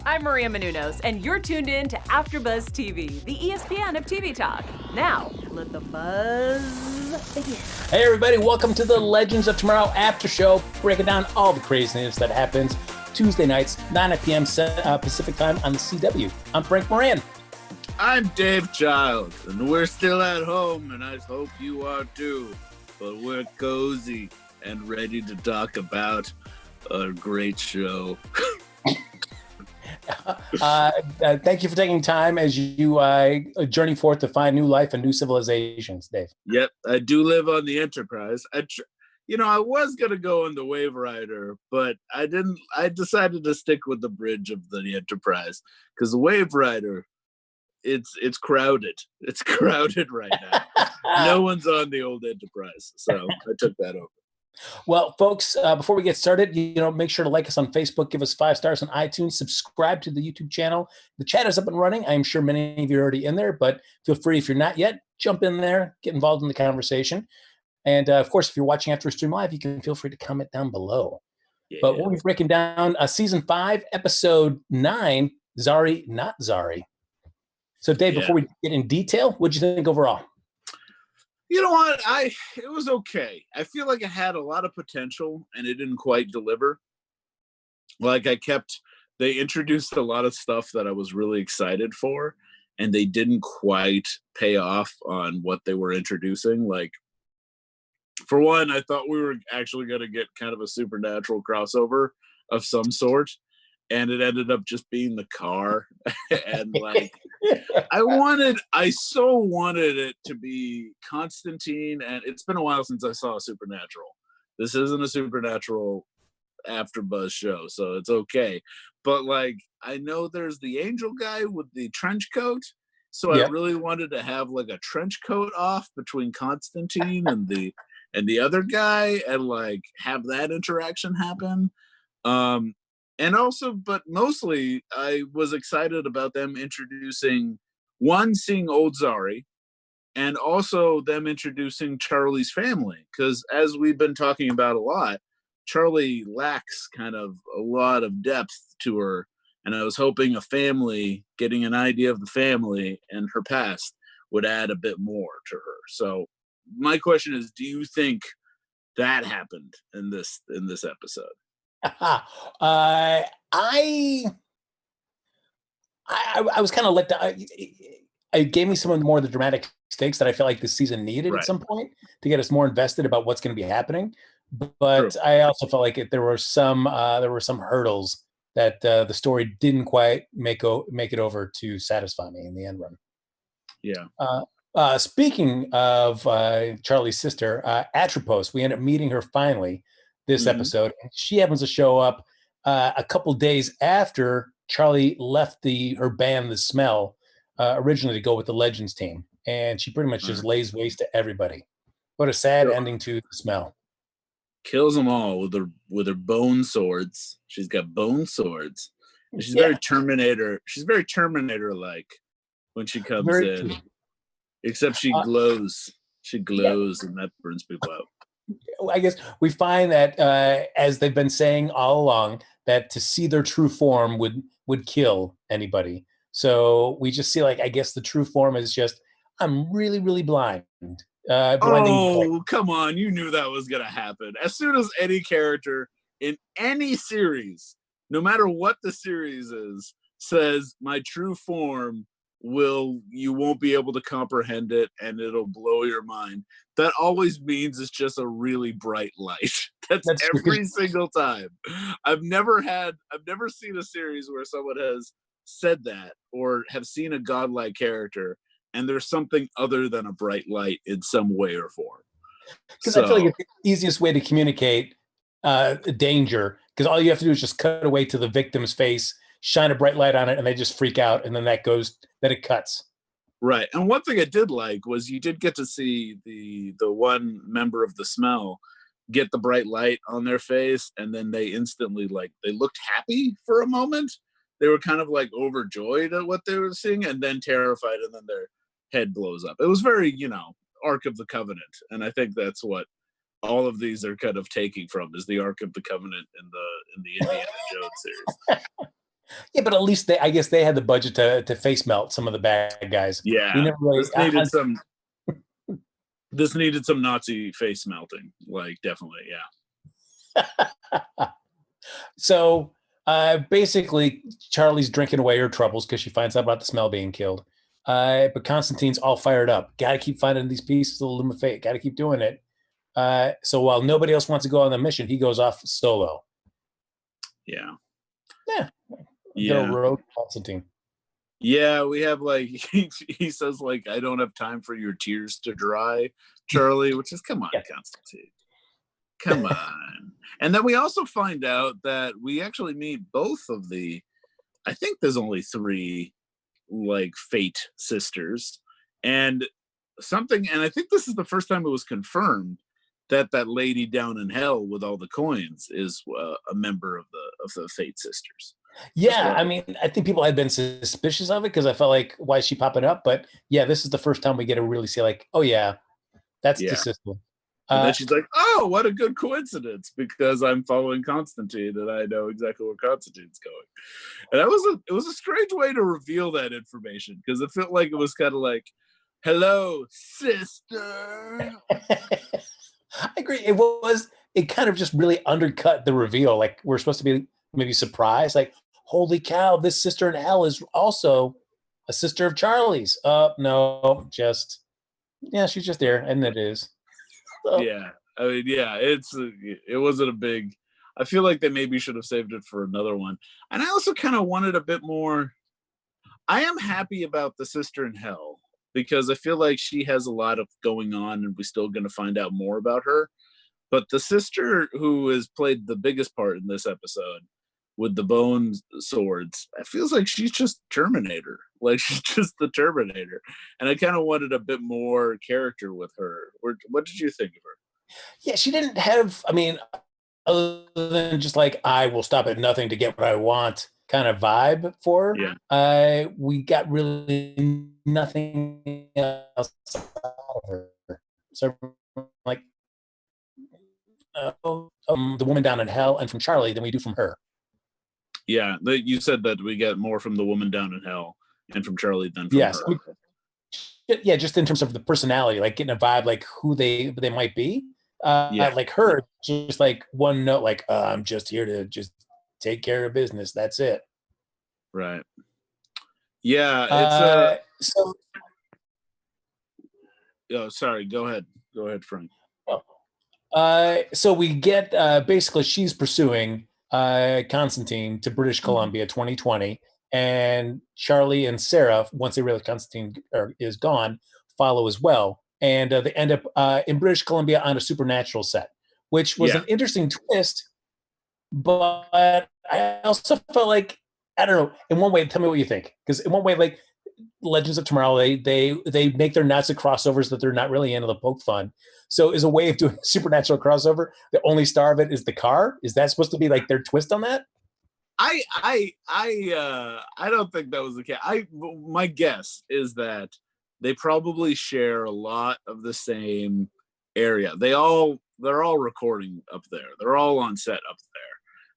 I'm Maria Menounos, and you're tuned in to AfterBuzz TV, the ESPN of TV talk. Now, let the buzz begin. Hey everybody, welcome to the Legends of Tomorrow After Show, breaking down all the craziness that happens Tuesday nights, 9 p.m. Pacific time on the CW. I'm Frank Moran. I'm Dave Child, and we're still at home, and I hope you are too. But we're cozy and ready to talk about a great show. Thank you for taking time as you journey forth to find new life and new civilizations, Dave. Yep, I do live on the Enterprise. I was going to go on the Waverider, but I didn't. I decided to stick with the bridge of the Enterprise because the Waverider, it's crowded. It's crowded right now. No one's on the old Enterprise, so I took that over. Well, folks, before we get started, make sure to like us on Facebook, give us 5 stars on iTunes, subscribe to the YouTube channel. The chat is up and running. I'm sure many of you are already in there, but feel free, if you're not yet, jump in there, get involved in the conversation. And, of course, if you're watching after stream live, you can feel free to comment down below. Yeah. But we'll be breaking down Season 5, Episode 9, Zari, Not Zari. So, Dave, before we get in detail, what'd you think overall? You know what? It was okay. I feel like it had a lot of potential and it didn't quite deliver. Like they introduced a lot of stuff that I was really excited for, and they didn't quite pay off on what they were introducing. Like, for one, I thought we were actually going to get kind of a supernatural crossover of some sort, and it ended up just being the car. And like, I so wanted it to be Constantine, and it's been a while since I saw a supernatural. This isn't a supernatural AfterBuzz show, so it's okay. But like, I know there's the angel guy with the trench coat, so I really wanted to have like a trench coat off between Constantine and the other guy, and like have that interaction happen. And also, but mostly, I was excited about them introducing, seeing old Zari, and also them introducing Charlie's family. Because as we've been talking about a lot, Charlie lacks kind of a lot of depth to her. And I was hoping getting an idea of the family and her past would add a bit more to her. So my question is, do you think that happened in this episode? I was kind of let down. It gave me some more of the dramatic stakes that I felt like this season needed at some point to get us more invested about what's going to be happening. But True. I also felt like there were some hurdles that the story didn't quite make it over to satisfy me in the end run. Yeah. Speaking of Charlie's sister, Atropos, we end up meeting her finally this episode. She happens to show up a couple days after Charlie left her band, The Smell, originally to go with the Legends team. And she pretty much just lays waste to everybody. What a sad ending to The Smell. Kills them all with her bone swords. She's got bone swords. And she's very Terminator. She's very Terminator-like when she comes in. True. Except she glows. She glows, and that burns people out. I guess we find that, as they've been saying all along, that to see their true form would kill anybody. So we just see, like, I guess the true form is just, I'm really, really blind. Come on. You knew that was going to happen. As soon as any character in any series, no matter what the series is, says my true form, you won't be able to comprehend it and it'll blow your mind. That always means it's just a really bright light. That's every single time. I've never seen a series where someone has said that or have seen a godlike character and there's something other than a bright light in some way or form. Because I feel like it's the easiest way to communicate danger, because all you have to do is just cut away to the victim's face, shine a bright light on it, and they just freak out, and then it cuts. Right. And one thing I did like was you did get to see the one member of The Smell get the bright light on their face, and then they instantly, like, they looked happy for a moment. They were kind of like overjoyed at what they were seeing, and then terrified, and then their head blows up. It was very, Ark of the Covenant. And I think that's what all of these are kind of taking from, is the Ark of the Covenant in the Indiana Jones series. Yeah, but at least I guess they had the budget to face melt some of the bad guys. Yeah, we never really. This needed some Nazi face melting, like definitely, yeah. So basically, Charlie's drinking away her troubles because she finds out about the smell being killed. But Constantine's all fired up. Got to keep finding these pieces of the Loom of Fate. Got to keep doing it. So while nobody else wants to go on the mission, he goes off solo. Yeah. Go rogue Constantine. Yeah, we have like he says like, I don't have time for your tears to dry, Charlie, which is come on, Constantine. Come on. And then we also find out that we actually meet both of the, I think there's only 3 like Fate sisters, and I think this is the first time it was confirmed that that lady down in hell with all the coins is a member of the Fate sisters. Yeah, I mean, I think people had been suspicious of it because I felt like, why is she popping up? But yeah, this is the first time we get to really see like, oh yeah, that's the system. And then she's like, oh, what a good coincidence, because I'm following Constantine and I know exactly where Constantine's going. And it was a strange way to reveal that information, because it felt like it was kind of like, hello, sister. I agree. It kind of just really undercut the reveal. Like, we're supposed to be maybe surprised, like, holy cow, this sister in hell is also a sister of Charlie's. No, she's just there, and it is. So. Yeah, I mean, yeah, it wasn't a big. I feel like they maybe should have saved it for another one. And I also kind of wanted a bit more. I am happy about the sister in hell, because I feel like she has a lot of going on, and we're still going to find out more about her. But the sister who has played the biggest part in this episode with the bone swords, it feels like she's just Terminator. Like, she's just the Terminator. And I kind of wanted a bit more character with her. What did you think of her? Yeah, she didn't have, I mean, other than just like, I will stop at nothing to get what I want kind of vibe for her. Yeah. We got really nothing else out of her. So, like, the woman down in hell and from Charlie than we do from her. Yeah, you said that we get more from the woman down in hell and from Charlie than from her. I mean, yeah, just in terms of the personality, like getting a vibe, like who they might be. Like her, just like one note, like I'm just here to just take care of business. That's it. Right. Yeah. It's so. Oh, sorry. Go ahead, Frank. So we get basically she's pursuing Constantine to British Columbia 2020, and Charlie and Sara, once they realize Constantine is gone, follow as well, and they end up in British Columbia on a supernatural set, which was an interesting twist. But I also felt like, I don't know, in one way, tell me what you think, because in one way, like Legends of Tomorrow, they make their Nazi crossovers that they're not really into, the poke fun. So is a way of doing a supernatural crossover, the only star of it is the car? Is that supposed to be like their twist on that? I don't think that was the case. My guess is that they probably share a lot of the same area. They're all recording up there. They're all on set up there.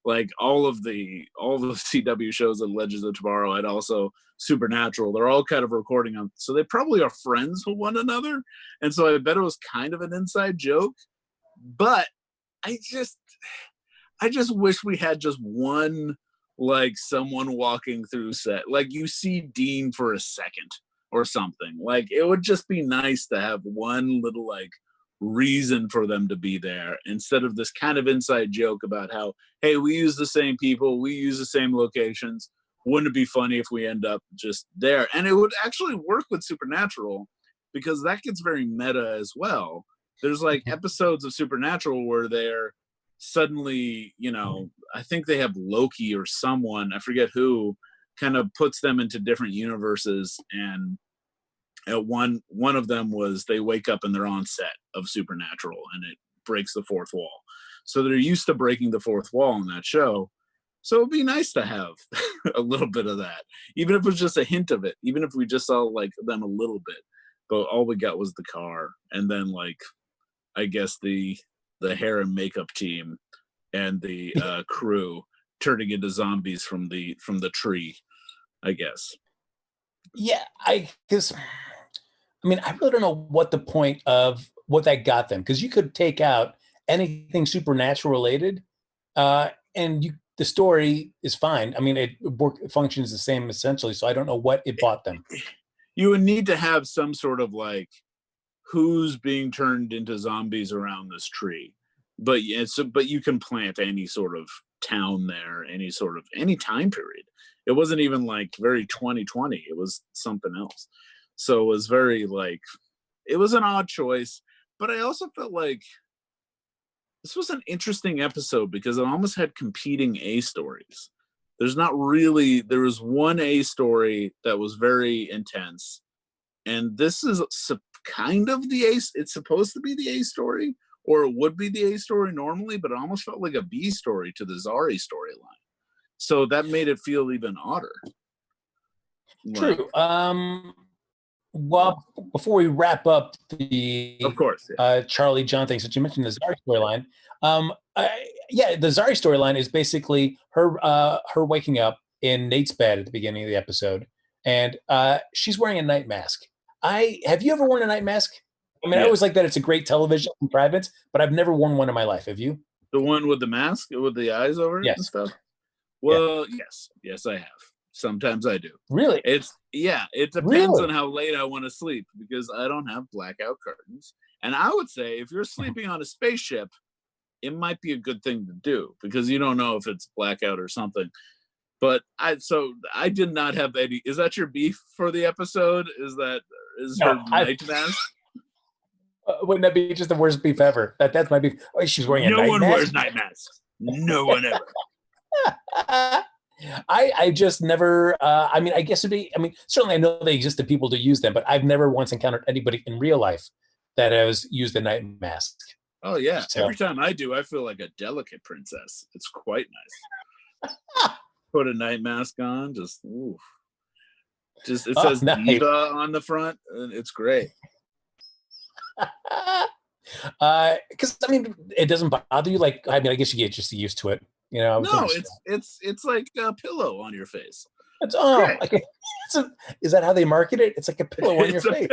Like all the CW shows and Legends of Tomorrow and also Supernatural, they're all kind of recording on, so they probably are friends with one another. And so I bet it was kind of an inside joke. But I just wish we had just one, like someone walking through set. Like you see Dean for a second or something. Like it would just be nice to have one little like reason for them to be there, instead of this kind of inside joke about how, hey, we use the same people, we use the same locations. Wouldn't it be funny if we end up just there? And it would actually work with Supernatural, because that gets very meta as well. There's like episodes of Supernatural where they're suddenly, I think they have Loki or someone, I forget who, kind of puts them into different universes. And one of them was they wake up and they're on set of Supernatural and it breaks the fourth wall. So they're used to breaking the fourth wall in that show. So it'd be nice to have a little bit of that, even if it was just a hint of it, even if we just saw like them a little bit. But all we got was the car, and then like I guess the hair and makeup team and the crew turning into zombies from the tree, I guess. Yeah, I mean, I really don't know what the point of what that got them, because you could take out anything supernatural related, and the story is fine. I mean, it functions the same essentially. So I don't know what it bought them. You would need to have some sort of like who's being turned into zombies around this tree, but but you can plant any sort of town there, any time period. It wasn't even like very 2020. It was something else. So it was very like, it was an odd choice, but I also felt like this was an interesting episode because it almost had competing A stories. There was one A story that was very intense, and this is kind of the A. It's supposed to be the A story, or it would be the A story normally, but it almost felt like a B story to the Zari storyline. So that made it feel even odder. True. Well, before we wrap up the Charlie John thing, since you mentioned the Zari storyline, the Zari storyline is basically her waking up in Nate's bed at the beginning of the episode, and she's wearing a night mask. Have you ever worn a night mask? I mean, I always like that it's a great television contrivance, but I've never worn one in my life. Have you? The one with the mask with the eyes over it and stuff? Well, yes, I have. Sometimes I do. Really? It depends on how late I want to sleep, because I don't have blackout curtains. And I would say if you're sleeping on a spaceship, it might be a good thing to do, because you don't know if it's blackout or something. But I did not have any. Is that your beef for the episode? Is her night mask? Wouldn't that be just the worst beef ever? That's my beef. Oh, she's wearing a night mask? No one wears night masks. No one ever. I just never, I mean, I guess certainly I know they exist to people to use them, but I've never once encountered anybody in real life that has used a night mask. Oh yeah. So. Every time I do, I feel like a delicate princess. It's quite nice. Put a night mask on, it says nice. Diva on the front, and it's great. Because I mean, it doesn't bother you. Like, I mean, I guess you get just used to it. You know, no, it's like a pillow on your face. Is that how they market it? It's like a pillow on your face.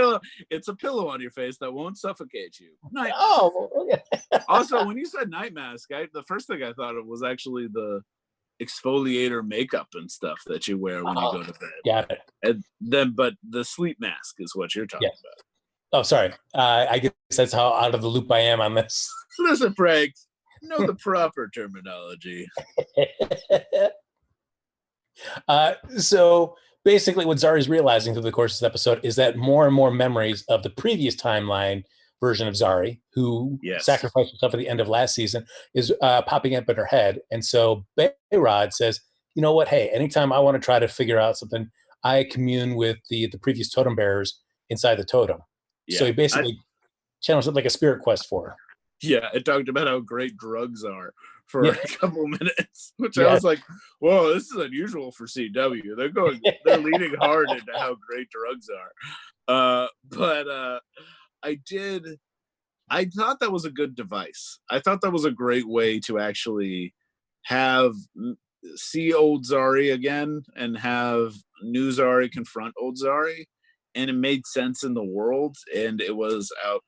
It's a pillow on your face that won't suffocate you. Okay. Also, when you said night mask, the first thing I thought of was actually the exfoliator makeup and stuff that you wear when you go to bed. Got it. And then, but the sleep mask is what you're talking about. Oh, sorry. I guess that's how out of the loop I am on this. Listen, Frank. Know the proper terminology. So basically what Zari's realizing through the course of this episode is that more and more memories of the previous timeline version of Zari, who sacrificed herself at the end of last season, is popping up in her head. And so Behrad says, you know what? Hey, anytime I want to try to figure out something, I commune with the previous totem bearers inside the totem. Yeah. So he basically channels it like a spirit quest for her. Yeah, it talked about how great drugs are for a couple minutes, which I was like, whoa, this is unusual for CW. They're leaning hard into how great drugs are. But I thought that was a good device. I thought that was a great way to actually see old Zari again and have new Zari confront old Zari. And it made sense in the world, and it was out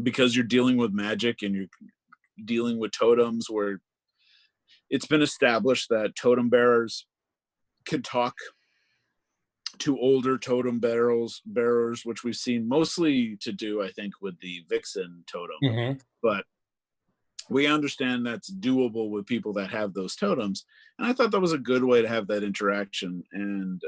because you're dealing with magic and you're dealing with totems, where it's been established that totem bearers can talk to older totem bearers, which we've seen mostly to do, I think, with the Vixen totem. Mm-hmm. But we understand that's doable with people that have those totems. And I thought that was a good way to have that interaction, and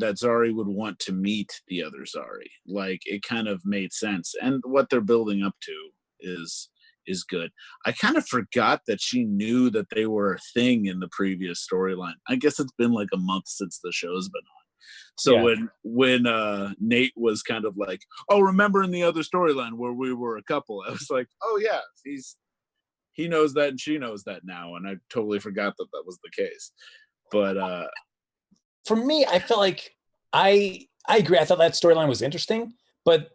that Zari would want to meet the other Zari. Like, it kind of made sense. And what they're building up to is good. I kind of forgot that she knew that they were a thing in the previous storyline. I guess it's been like a month since the show's been on. So when Nate was kind of like, oh, remember in the other storyline where we were a couple, I was like, oh yeah, he knows that and she knows that now. And I totally forgot that was the case. But for me, I felt like I agree. I thought that storyline was interesting, but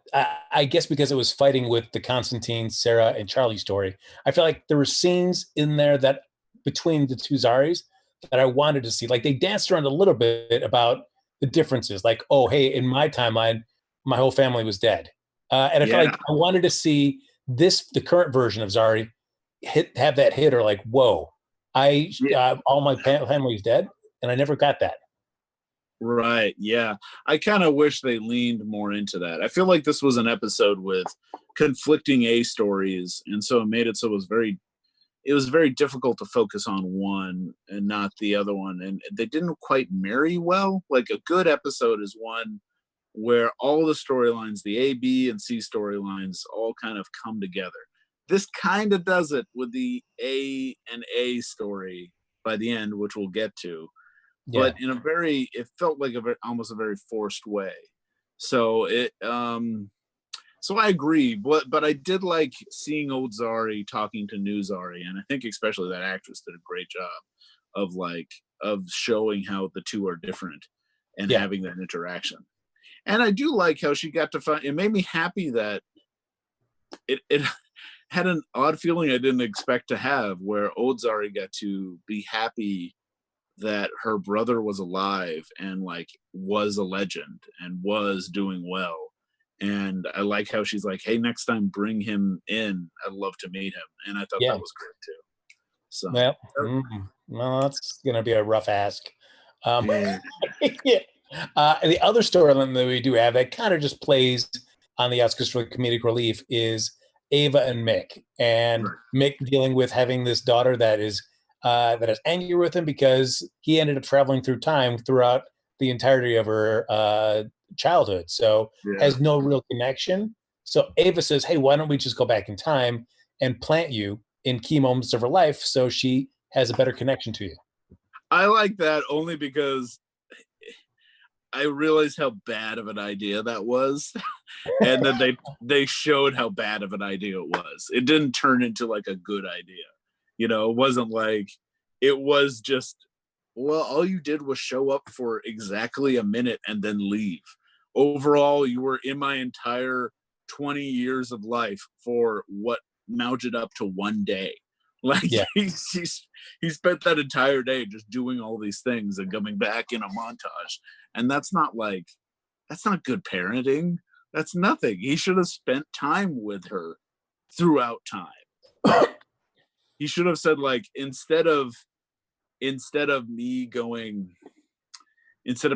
I guess because it was fighting with the Constantine, Sara and Charlie story, I feel like there were scenes in there that between the two Zaris that I wanted to see. Like they danced around a little bit about the differences. Like, oh, hey, in my timeline, my whole family was dead. And I felt like I wanted to see the current version of Zari have that hit, or like, whoa, all my family is dead, and I never got that. Right. Yeah. I kind of wish they leaned more into that. I feel like this was an episode with conflicting A stories, and so it made it so it was very difficult to focus on one and not the other one, and they didn't quite marry well. Like a good episode is one where all the storylines, the A, B, and C storylines, all kind of come together. This kind of does it with the A and A story by the end, which we'll get to. But in it felt like almost a very forced way. So so I agree, but I did like seeing old Zari talking to new Zari, and I think especially that actress did a great job of showing how the two are different and having that interaction. And I do like how she got to find. It made me happy that it had an odd feeling I didn't expect to have, where old Zari got to be happy that her brother was alive and like was a legend and was doing well. And I like how she's like, hey, next time bring him in. I'd love to meet him. And I thought that was great too. So well, that's gonna be a rough ask. The other storyline that we do have that kind of just plays on the outskirts for comedic relief is Ava and Mick. And Mick dealing with having this daughter that is angry with him because he ended up traveling through time throughout the entirety of her childhood, so has no real connection. So Ava says, hey, why don't we just go back in time and plant you in key moments of her life so she has a better connection to you. I like that only because I realized how bad of an idea that was. And then they showed how bad of an idea it was. It didn't turn into like a good idea. You know, it wasn't like, it was just, well, all you did was show up for exactly a minute and then leave. Overall, you were in my entire 20 years of life for what mounted up to one day. Like he spent that entire day just doing all these things and coming back in a montage. And that's not good parenting. That's nothing. He should have spent time with her throughout time. He should have said, like, instead of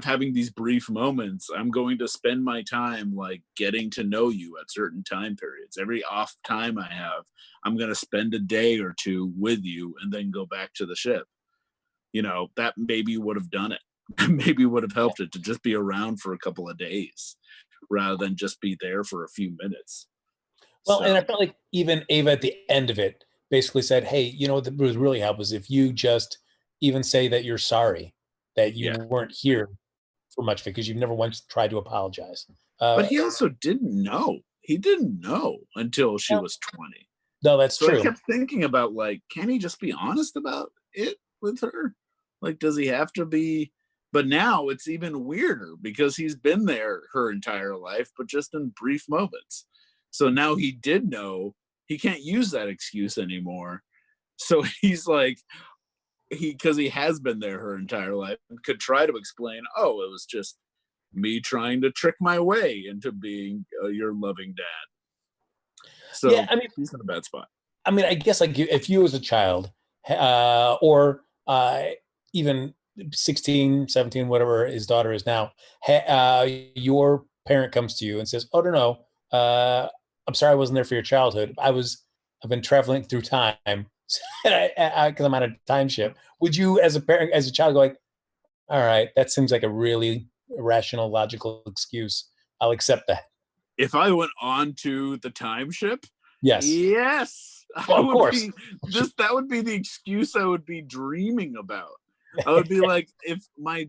having these brief moments, I'm going to spend my time like getting to know you at certain time periods. Every off time I have, I'm going to spend a day or two with you and then go back to the ship. You know, that maybe would have done it. Maybe would have helped it to just be around for a couple of days rather than just be there for a few minutes. Well, and I felt like even Ava at the end of it basically said, hey, you know what would really help is if you just even say that you're sorry that you weren't here for much of it because you've never once tried to apologize. But he also didn't know. He didn't know until she was 20. No, that's true. I kept thinking about, like, can he just be honest about it with her? Like, does he have to be? But now it's even weirder because he's been there her entire life, but just in brief moments. So now he did know. He can't use that excuse anymore. So he's like, because he has been there her entire life, and could try to explain, oh, it was just me trying to trick my way into being your loving dad. So yeah, I mean, he's in a bad spot. I mean, I guess like if you as a child or even 16, 17, whatever his daughter is now, your parent comes to you and says, oh, no, I'm sorry I wasn't there for your childhood. I've been traveling through time because I'm on a time ship. Would you, as a parent, as a child, go like, all right, that seems like a really rational, logical excuse. I'll accept that. If I went on to the time ship, yes, well, of course, that would be the excuse I would be dreaming about. I would be like, if my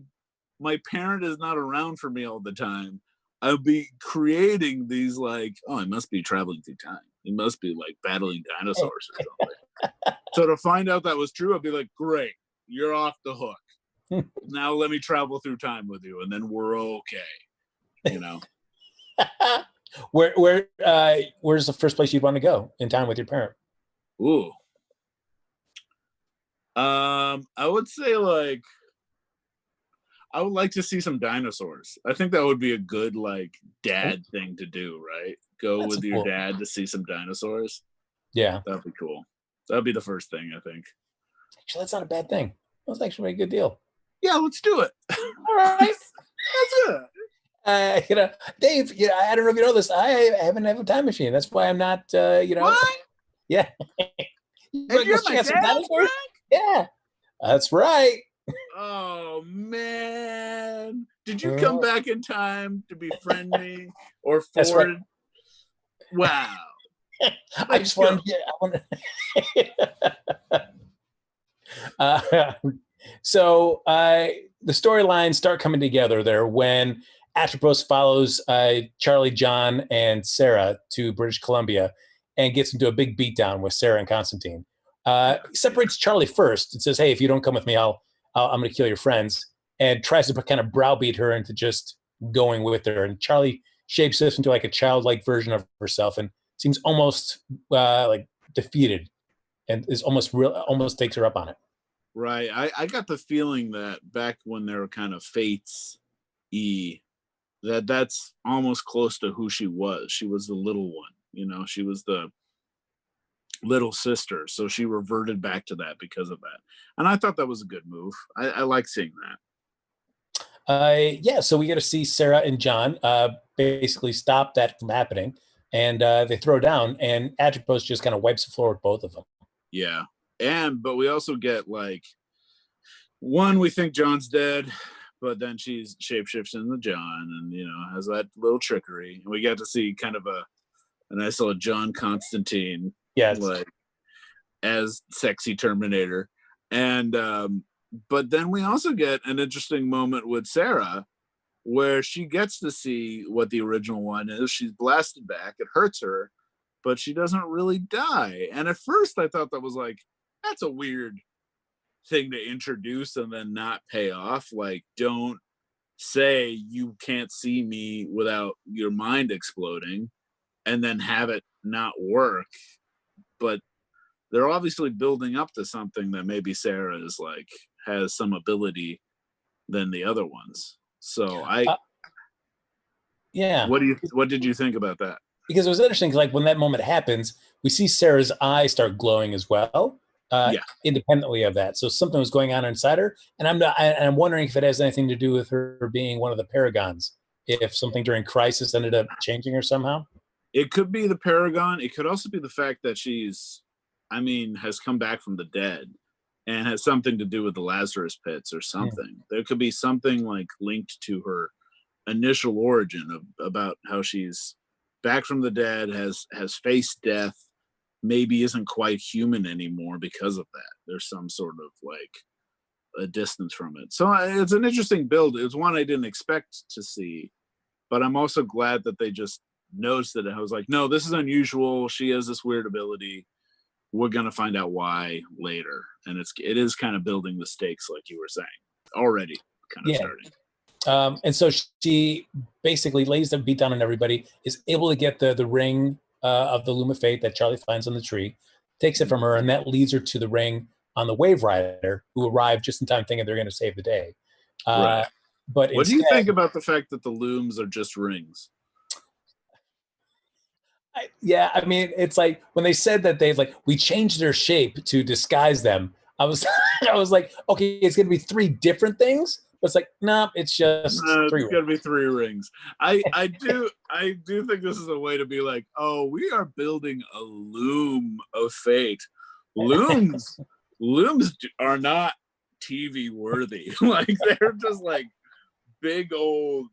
parent is not around for me all the time, I would be creating these like, oh, I must be traveling through time. He must be like battling dinosaurs or something. So to find out that was true, I'd be like, great, you're off the hook. Now let me travel through time with you, and then we're okay. You know. Where's the first place you'd want to go in time with your parent? Ooh. I would say like I would like to see some dinosaurs. I think that would be a good like dad thing to do, right? Go That's with your cool. dad to see some dinosaurs. Yeah. That'd be cool. That'd be the first thing, I think. Actually, that's not a bad thing. That's actually a good deal. Yeah, let's do it. All right. Let's do it. Dave, I don't know if you know this. I haven't had a time machine. That's why I'm not, What? Yeah. And you're my dad, Frank? Yeah, that's right. Oh man! Did you come back in time to befriend me or That's right. forward? Wow! I just wanted. So the storylines start coming together there when Atropos follows Charlie, John, and Sara to British Columbia and gets into a big beatdown with Sara and Constantine. Separates Charlie first and says, "Hey, if you don't come with me, I'm going to kill your friends." And tries to kind of browbeat her into just going with her. And Charlie shapeshifts into like a childlike version of herself and seems almost like defeated, and is almost takes her up on it. Right. I got the feeling that back when they were kind of fates that's almost close to who she was. She was the little one, she was the little sister. So she reverted back to that because of that. And I thought that was a good move. I like seeing that. Yeah, so we get to see Sara and John basically stop that from happening, and they throw down, and Atropos just kind of wipes the floor with both of them. Yeah. But we also get like one, we think John's dead, but then she's shapeshifts into John and has that little trickery. And we get to see kind of a nice little John Constantine, like as sexy Terminator. And but then we also get an interesting moment with Sara where she gets to see what the original one is. She's blasted back, it hurts her, but she doesn't really die. And at first I thought that was like, that's a weird thing to introduce and then not pay off. Like, don't say you can't see me without your mind exploding and then have it not work. But they're obviously building up to something that maybe Sara is like has some ability than the other ones. So yeah. What did you think about that? Because it was interesting, like when that moment happens, we see Sarah's eyes start glowing as well, independently of that. So something was going on inside her, and I'm wondering if it has anything to do with her being one of the paragons. If something during Crisis ended up changing her somehow. It could be the paragon. It could also be the fact that has come back from the dead and has something to do with the Lazarus pits or something. Yeah. There could be something like linked to her initial origin about how she's back from the dead, has faced death, maybe isn't quite human anymore because of that. There's some sort of like a distance from it. So it's an interesting build. It's one I didn't expect to see, but I'm also glad that they just noticed it. I was like, no, this is unusual. She has this weird ability. We're going to find out why later. And it is kind of building the stakes, like you were saying, already kind of starting. And so she basically lays the beat down on everybody, is able to get the ring of the Loom of Fate that Charlie finds on the tree, takes it from her, and that leads her to the ring on the Waverider, who arrived just in time thinking they're going to save the day. Right. But what do you think about the fact that the looms are just rings? I mean, it's like when they said that we changed their shape to disguise them. I was like, okay, it's going to be three different things. But it's like, no, it's just three. It's going to be three rings. I do think this is a way to be like, oh, we are building a loom of fate. Looms are not TV worthy. Like they're just like big old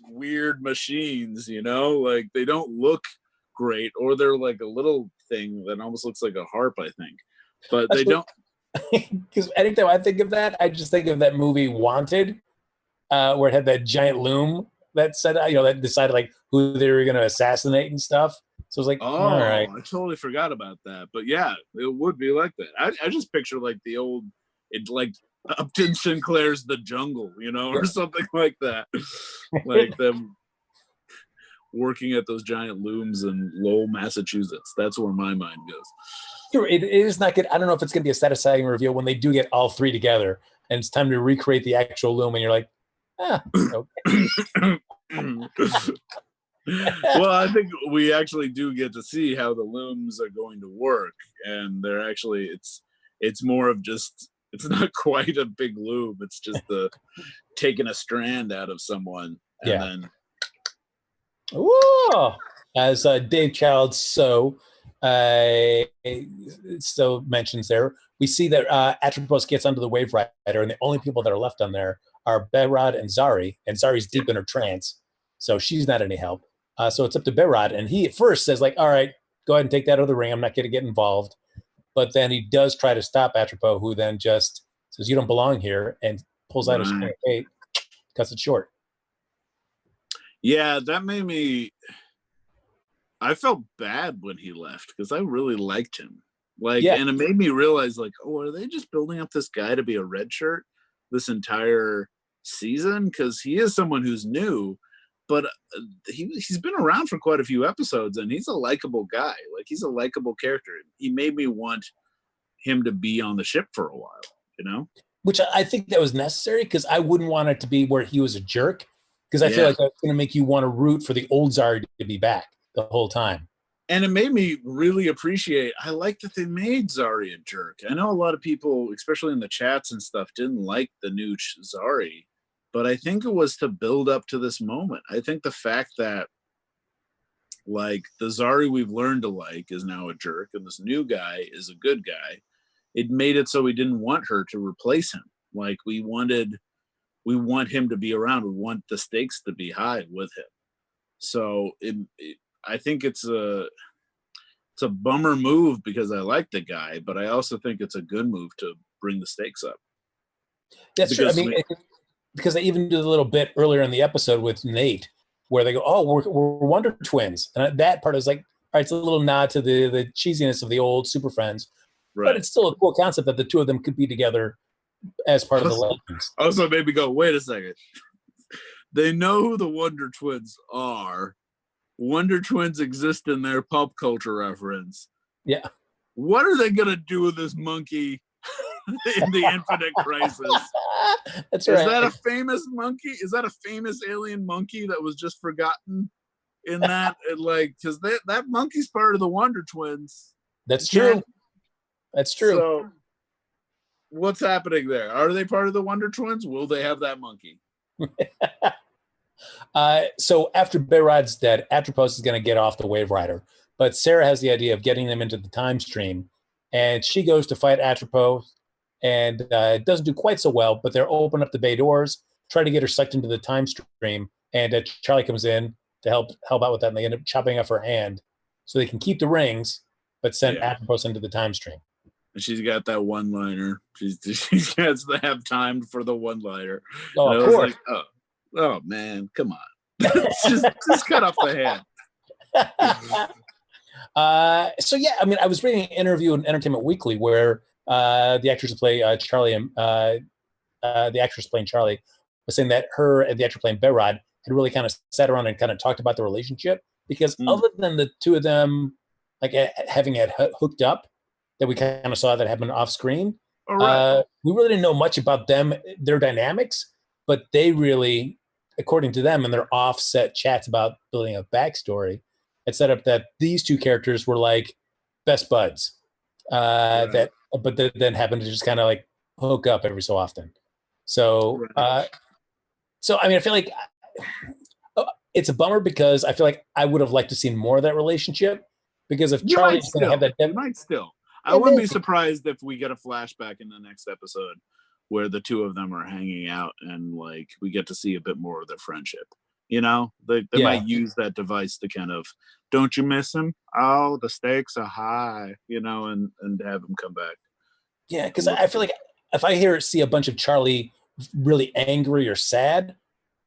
weird machines, like they don't look great, or they're like a little thing that almost looks like a harp, I think, but they don't. Because anytime I think of that, I just think of that movie Wanted, where it had that giant loom that said, that decided like who they were going to assassinate and stuff. So it was like, all right. I totally forgot about that. But yeah, it would be like that. I just picture like the old, like Upton Sinclair's The Jungle, or something like that. Like them. working at those giant looms in Lowell, Massachusetts. That's where my mind goes. Sure, it is not good. I don't know if it's going to be a satisfying reveal when they do get all three together and it's time to recreate the actual loom, and you're like, okay. Well, I think we actually do get to see how the looms are going to work, and they're actually it's more of just, it's not quite a big loom. It's just taking a strand out of someone and then. Whoa! As Dave Child so mentions there, we see that Atropos gets onto the Waverider, and the only people that are left on there are Behrad and Zari, and Zari's deep in her trance, so she's not any help. So it's up to Behrad, and he at first says like, all right, go ahead and take that out of the ring. I'm not going to get involved. But then he does try to stop Atropos, who then just says, you don't belong here, and pulls out his fate, cuts it short. Yeah, that made me... I felt bad when he left because I really liked him. And it made me realize, like, oh, are they just building up this guy to be a red shirt this entire season? Because he is someone who's new, but he's been around for quite a few episodes, and he's a likable guy. Like, he's a likable character. He made me want him to be on the ship for a while, you know? Which I think that was necessary, because I wouldn't want it to be where he was a jerk, because I feel like that's going to make you want to root for the old Zari to be back the whole time. And it made me really appreciate, I like that they made Zari a jerk. I know a lot of people, especially in the chats and stuff, didn't like the new Zari, but I think it was to build up to this moment. I think the fact that, like, the Zari we've learned to like is now a jerk, and this new guy is a good guy, it made it so we didn't want her to replace him. Like, we want him to be around. We want the stakes to be high with him. So I think it's a bummer move because I like the guy, but I also think it's a good move to bring the stakes up. That's true. I mean, because they even did a little bit earlier in the episode with Nate, where they go, "Oh, we're Wonder Twins," and that part is like, all right, it's a little nod to the cheesiness of the old Super Friends, but it's still a cool concept that the two of them could be together as part of the Legends. Also made me go, wait a second. They know who the Wonder Twins are. Wonder Twins exist in their pop culture reference. Yeah. What are they gonna do with this monkey in the Infinite Crisis? That's right. Is that a famous monkey? Is that a famous alien monkey that was just forgotten in that? Like, because that monkey's part of the Wonder Twins. That's true. That's true. So, what's happening there? Are they part of the Wonder Twins? Will they have that monkey? So after Behrad's dead, Atropos is going to get off the Waverider, but Sara has the idea of getting them into the time stream, and she goes to fight Atropos, and it doesn't do quite so well, but they're open up the bay doors, try to get her sucked into the time stream, and Charlie comes in to help out with that, and they end up chopping off her hand so they can keep the rings, but send Atropos into the time stream. And she's got that one-liner. She gets to have time for the one-liner. Oh, of course. Like, oh man, come on. just cut off the hand. So yeah, I mean, I was reading an interview in Entertainment Weekly where the actress who play Charlie, the actress playing Charlie, was saying that her and the actor playing Behrad had really kind of sat around and kind of talked about the relationship, because other than the two of them like having it hooked up, that we kind of saw that happen off screen, we really didn't know much about them, their dynamics, but they really, according to them and their offset chats about building a backstory, it set up that these two characters were like best buds, but then happened to just kind of like hook up every so often. So, so I mean, I feel like it's a bummer, because I feel like I would have liked to see more of that relationship, because if Charlie's going to have that, you might still. I wouldn't be surprised if we get a flashback in the next episode where the two of them are hanging out and like we get to see a bit more of their friendship. You know, they might use that device to kind of, don't you miss him? Oh, the stakes are high, you know, and have him come back. Yeah, because I feel like if I see a bunch of Charlie really angry or sad,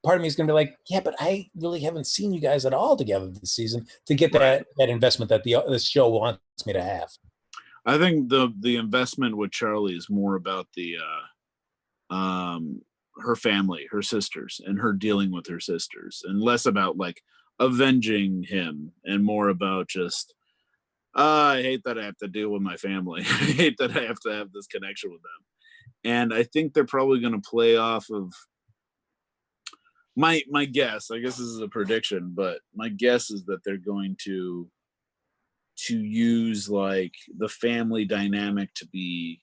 part of me is going to be like, yeah, but I really haven't seen you guys at all together this season to get that investment that this show wants me to have. I think the investment with Charlie is more about the her family, her sisters, and her dealing with her sisters, and less about like, avenging him and more about just, I hate that I have to deal with my family. I hate that I have to have this connection with them. And I think they're probably going to play off of my guess. I guess this is a prediction, but my guess is that they're going to use like the family dynamic to be,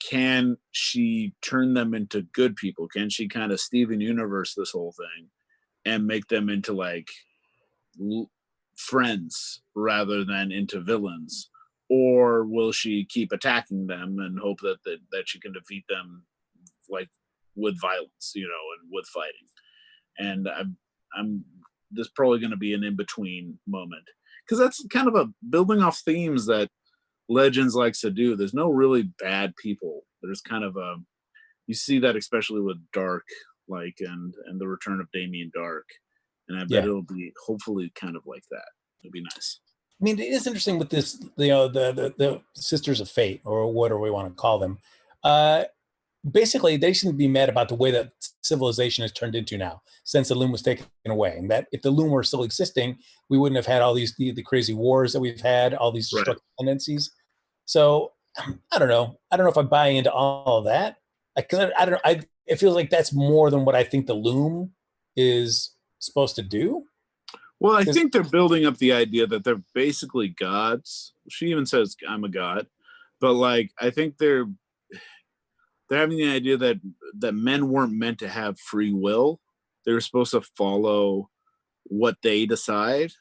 can she turn them into good people? Can she kind of Steven Universe this whole thing and make them into like friends rather than into villains? Or will she keep attacking them and hope that she can defeat them like with violence, you know, and with fighting? And I'm there's probably going to be an in-between moment, because that's kind of a building off themes that Legends likes to do. There's no really bad people. There's kind of a, you see that especially with Dark, like, and the return of Damien Dark, and I bet it'll be hopefully kind of like that. It'll be nice. I mean, it is interesting with this, you know, the Sisters of Fate, or whatever we want to call them. Basically, they shouldn't be mad about the way that civilization has turned into now, since the loom was taken away. And that if the loom were still existing, we wouldn't have had all these the crazy wars that we've had, all these destructive tendencies. So I don't know. I don't know if I buy into all of that, because I don't know. It feels like that's more than what I think the loom is supposed to do. Well, I think they're building up the idea that they're basically gods. She even says, "I'm a god," but like I think they're having the idea that men weren't meant to have free will. They were supposed to follow what they decide.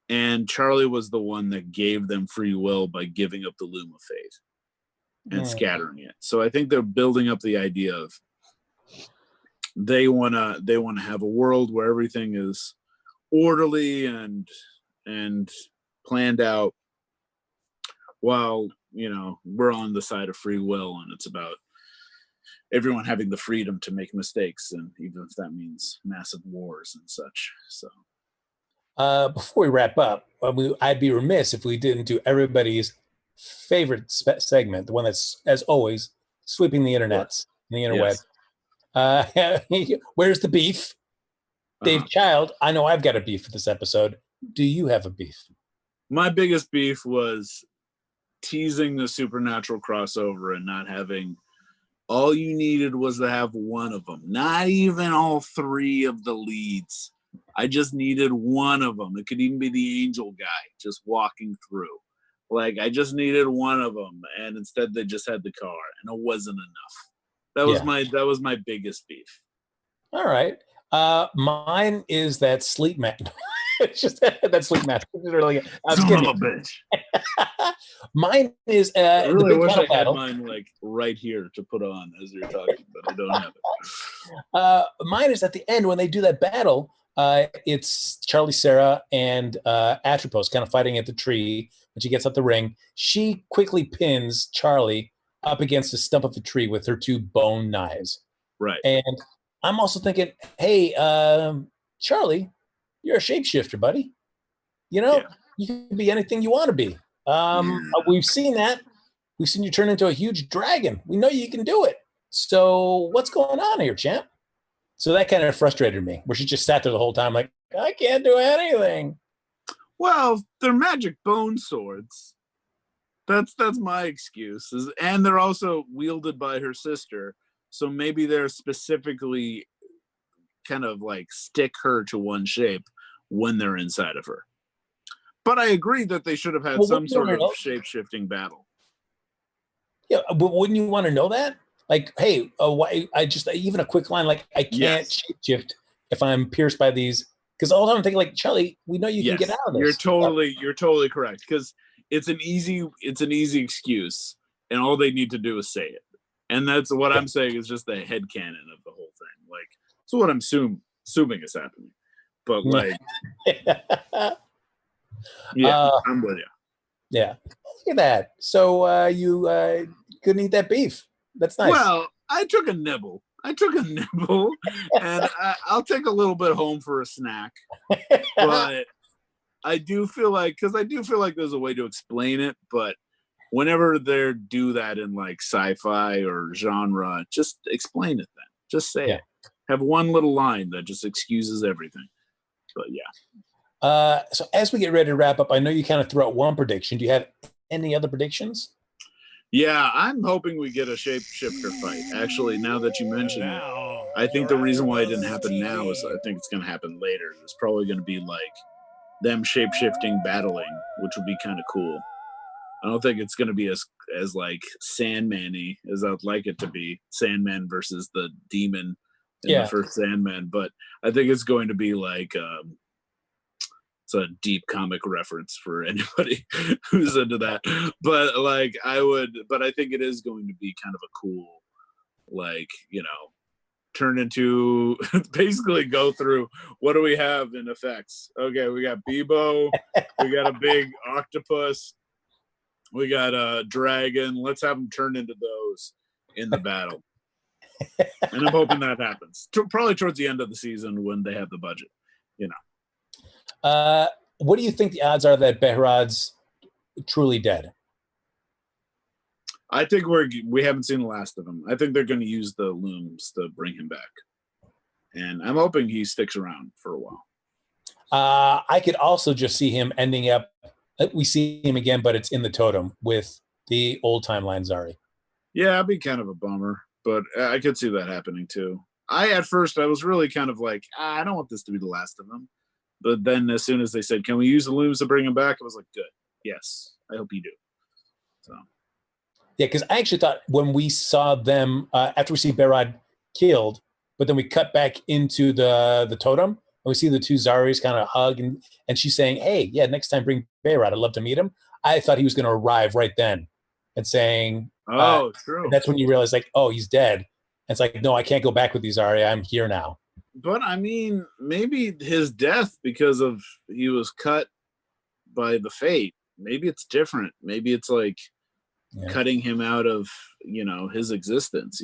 And Charlie was the one that gave them free will by giving up the Loom of Fate and scattering it. So I think they're building up the idea of they wanna have a world where everything is orderly and planned out, while, you know, we're on the side of free will, and it's about everyone having the freedom to make mistakes, and even if that means massive wars and such. So before we wrap up, I'd be remiss if we didn't do everybody's favorite segment, the one that's, as always, sweeping the internets and the interweb. Where's the beef? Dave Child, I know I've got a beef for this episode. Do you have a beef? My biggest beef was teasing the Supernatural crossover and not having. All you needed was to have one of them, not even all three of the leads. I just needed one of them. It could even be the angel guy just walking through. Like, I just needed one of them, and instead they just had the car, and it wasn't enough. That was my biggest beef. All right. Mine is that sleep mat. It's just that sleep mat. Really, Son of a bitch. Mine is I really wish I had battle. mine like right here to put on as you're talking, but I don't have it. Mine is at the end when they do that battle. It's Charlie, Sara, and Atropos kind of fighting at the tree. When she gets up the ring, she quickly pins Charlie up against the stump of the tree with her two bone knives. Right. And I'm also thinking, hey, Charlie, you're a shapeshifter, buddy. You know, you can be anything you want to be. We've seen that. We've seen you turn into a huge dragon. We know you can do it. So what's going on here, champ? So that kind of frustrated me, where she just sat there the whole time like, I can't do anything. Well, they're magic bone swords. That's my excuse. And they're also wielded by her sister. So maybe they're specifically kind of like stick her to one shape when they're inside of her. But I agree that they should have had some sort of shape-shifting battle. Yeah, but wouldn't you want to know that? Like, hey, why? Even a quick line like, I can't shapeshift if I'm pierced by these. Because all the time I'm thinking, like, Charlie, we know you can get out of this. You're totally correct. Because it's an easy excuse, and all they need to do is say it. And that's what I'm saying is just the headcanon of the whole thing. Like, so what I'm assuming is happening. But like, I'm with you. Yeah, look at that. So you couldn't eat that beef. That's nice. Well, I took a nibble, and I'll take a little bit home for a snack. But I do feel like there's a way to explain it. But whenever they do that in like sci-fi or genre, just explain it then. Just say it. Have one little line that just excuses everything. But yeah. So as we get ready to wrap up, I know you kind of threw out one prediction. Do you have any other predictions? Yeah, I'm hoping we get a shapeshifter fight. Actually, now that you mention it, I think the reason why it didn't happen now is I think it's going to happen later. It's probably going to be like them shapeshifting battling, which would be kind of cool. I don't think it's going to be as like Sandman-y as I'd like it to be. Sandman versus the demon in the first Sandman, but I think it's going to be like it's a deep comic reference for anybody who's into that. But like but I think it is going to be kind of a cool, like, turn into basically go through what do we have in effects. Okay, we got Bebo, we got a big octopus, we got a dragon. Let's have them turn into those in the battle. And I'm hoping that happens. Probably towards the end of the season when they have the budget, What do you think the odds are that Behrad's truly dead? I think we haven't seen the last of him. I think they're going to use the looms to bring him back. And I'm hoping he sticks around for a while. I could also just see him ending up, we see him again, but it's in the totem with the old timeline Zari. Yeah, it'd be kind of a bummer, but I could see that happening too. At first, I was really kind of like, I don't want this to be the last of him. But then as soon as they said, can we use the looms to bring him back? I was like, good. Yes, I hope you do. So. Yeah, because I actually thought when we saw them, after we see Behrad killed, but then we cut back into the totem, and we see the two Zaris kind of hug, and she's saying, hey, yeah, next time bring Behrad. I'd love to meet him. I thought he was going to arrive right then and saying, oh, true. That's when you realize, like, oh, he's dead. And it's like, no, I can't go back with you, Zarya. I'm here now. But I mean, maybe his death because of he was cut by the fate. Maybe it's different. Maybe it's like cutting him out of his existence.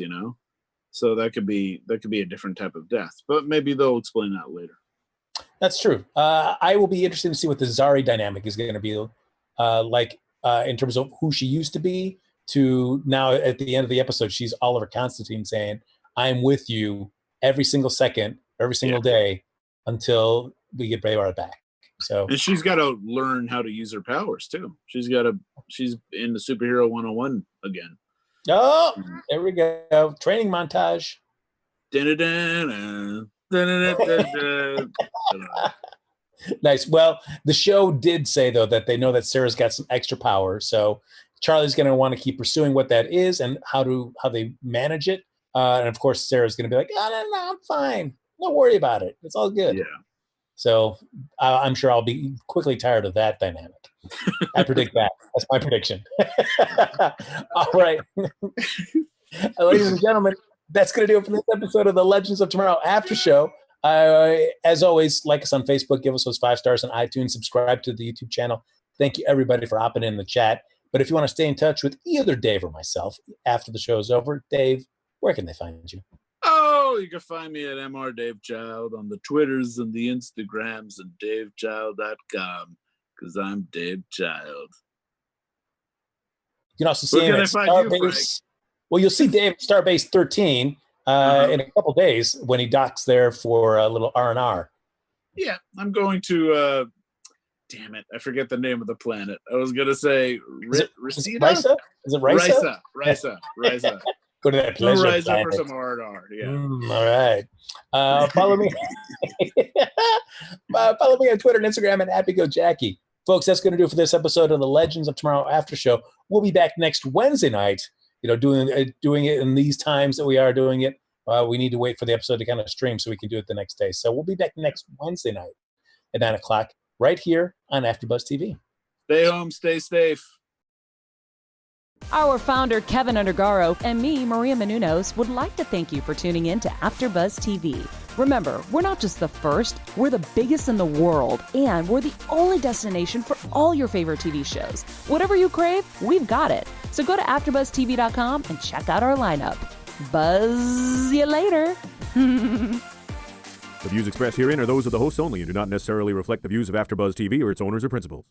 So that could be a different type of death. But maybe they'll explain that later. That's true. I will be interested to see what the Zari dynamic is going to be like in terms of who she used to be to now at the end of the episode. She's Oliver Constantine saying, "I'm with you every single second, every single day until we get Behrad back." So, and she's got to learn how to use her powers too. She's in the superhero 101 again. Oh, there we go. Training montage. Nice. Well, the show did say though that they know that Sarah's got some extra power, so Charlie's going to want to keep pursuing what that is and how they manage it. And of course, Sarah's going to be like, "No, I'm fine. Don't worry about it. It's all good." Yeah. So I'm sure I'll be quickly tired of that dynamic. I predict that. That's my prediction. All right. Ladies and gentlemen, that's going to do it for this episode of the Legends of Tomorrow After Show. As always, like us on Facebook, give us those 5 stars on iTunes, subscribe to the YouTube channel. Thank you, everybody, for hopping in the chat. But if you want to stay in touch with either Dave or myself after the show is over, Dave, where can they find you? Oh, you can find me at Mr. Dave Child on the Twitters and the Instagrams and DaveChild.com because I'm Dave Child. You can also see him at Starbase. Well, you'll see Dave at Starbase 13 in a couple days when he docks there for a little R&R. Yeah, I'm going to, damn it, I forget the name of the planet. I was going to say Risa? Is it Risa? Risa. Go to that pleasure Risa planet. for some R&R, yeah. All right. Follow me. Follow me on Twitter and Instagram at HappyGoJackie. Folks, that's going to do it for this episode of the Legends of Tomorrow After Show. We'll be back next Wednesday night. Doing it in these times that we are doing it. We need to wait for the episode to kind of stream so we can do it the next day. So we'll be back next Wednesday night at 9 o'clock right here on AfterBuzz TV. Stay home, stay safe. Our founder, Kevin Undergaro, and me, Maria Menounos, would like to thank you for tuning in to AfterBuzz TV. Remember, we're not just the first, we're the biggest in the world, and we're the only destination for all your favorite TV shows. Whatever you crave, we've got it. So go to AfterBuzzTV.com and check out our lineup. Buzz you later. The views expressed herein are those of the hosts only and do not necessarily reflect the views of AfterBuzz TV or its owners or principals.